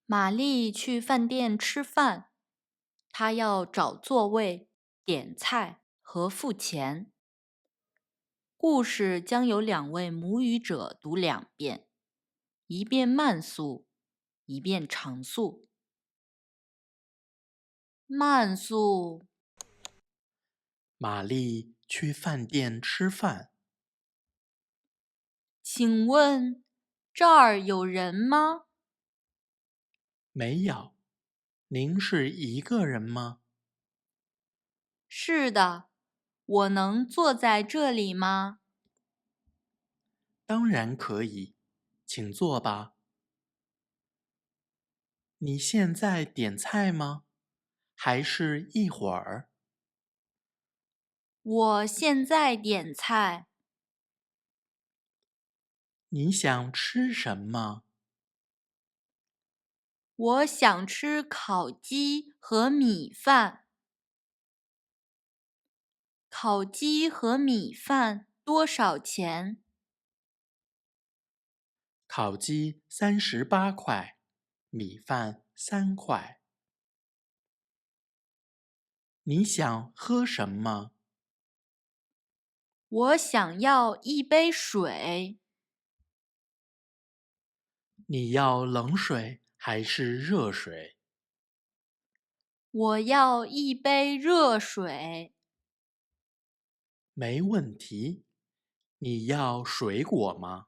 玛丽去饭店吃饭，她要找座位、点菜和付钱。故事将由2位母语者读2遍，一遍慢速，一遍常速。慢速，玛丽去饭店吃饭，请问这儿有人吗？没有。您是一个人吗？是的，我能坐在这里吗？当然可以，请坐吧。你现在点菜吗？还是一会儿？我现在点菜。你想吃什么？我想吃烤鸡和米饭。烤鸡和米饭多少钱？烤鸡38块，米饭3块。你想喝什么？我想要一杯水。你要冷水还是热水？我要一杯热水。没问题。你要水果吗？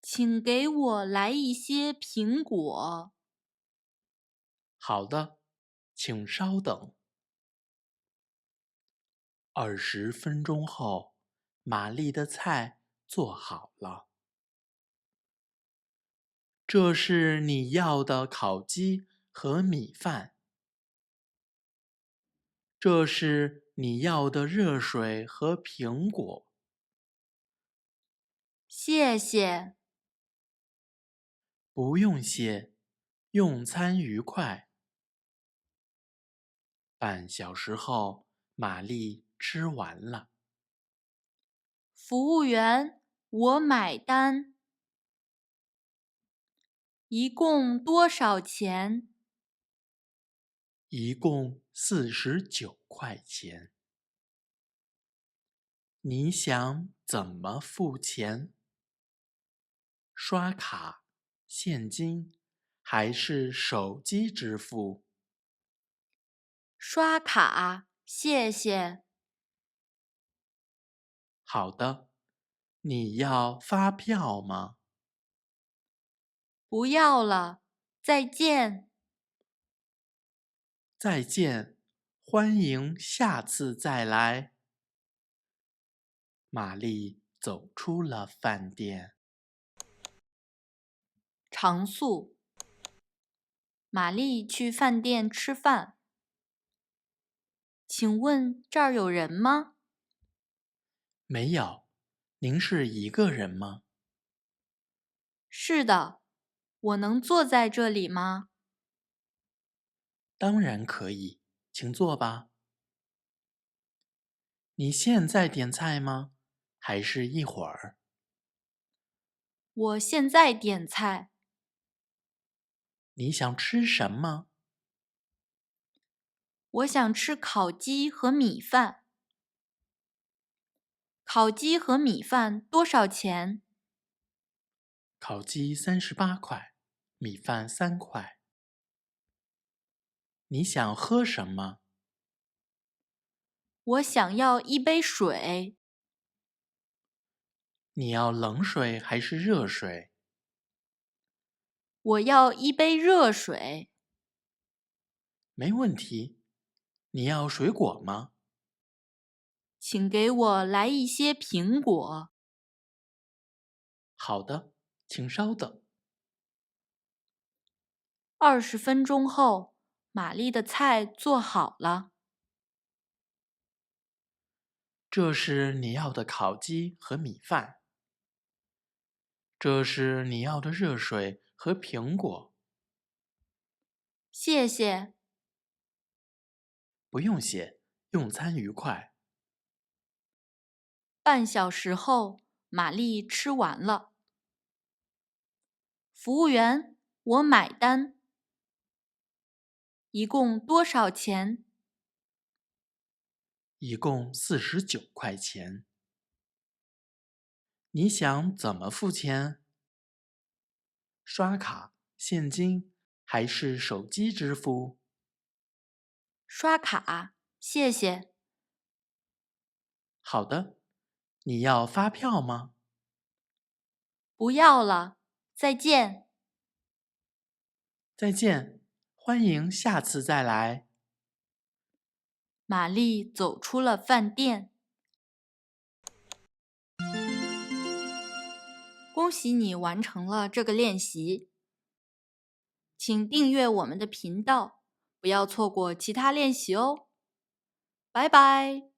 请给我来一些苹果。好的，请稍等。20分钟后，玛丽的菜做好了。这是你要的烤鸡和米饭。这是你要的热水和苹果。谢谢。不用谢，用餐愉快。半小时后，玛丽吃完了。服务员，我买单。一共多少钱？一共49块钱。你想怎么付钱？刷卡、现金还是手机支付？刷卡，谢谢。好的，你要发票吗？不要了，再见。再见，欢迎下次再来。玛丽走出了饭店。常速。玛丽去饭店吃饭。请问这儿有人吗？没有，您是一个人吗？是的，我能坐在这里吗？当然可以，请坐吧。你现在点菜吗？还是一会儿？我现在点菜。你想吃什么？我想吃烤鸡和米饭。烤鸡和米饭多少钱？烤鸡38块，米饭3块。你想喝什么？我想要一杯水。你要冷水还是热水？我要一杯热水。没问题。你要水果吗？请给我来一些苹果。好的，请稍等。20分钟后，玛丽的菜做好了。这是你要的烤鸡和米饭。这是你要的热水和苹果。谢谢。不用谢，用餐愉快。半小时后，玛丽吃完了。服务员，我买单。一共多少钱？一共49块钱。你想怎么付钱？刷卡、现金还是手机支付？刷卡，谢谢。好的，你要发票吗？不要了，再见。再见，欢迎下次再来。玛丽走出了饭店。恭喜你完成了这个练习，请订阅我们的频道，不要错过其他练习哦。拜拜。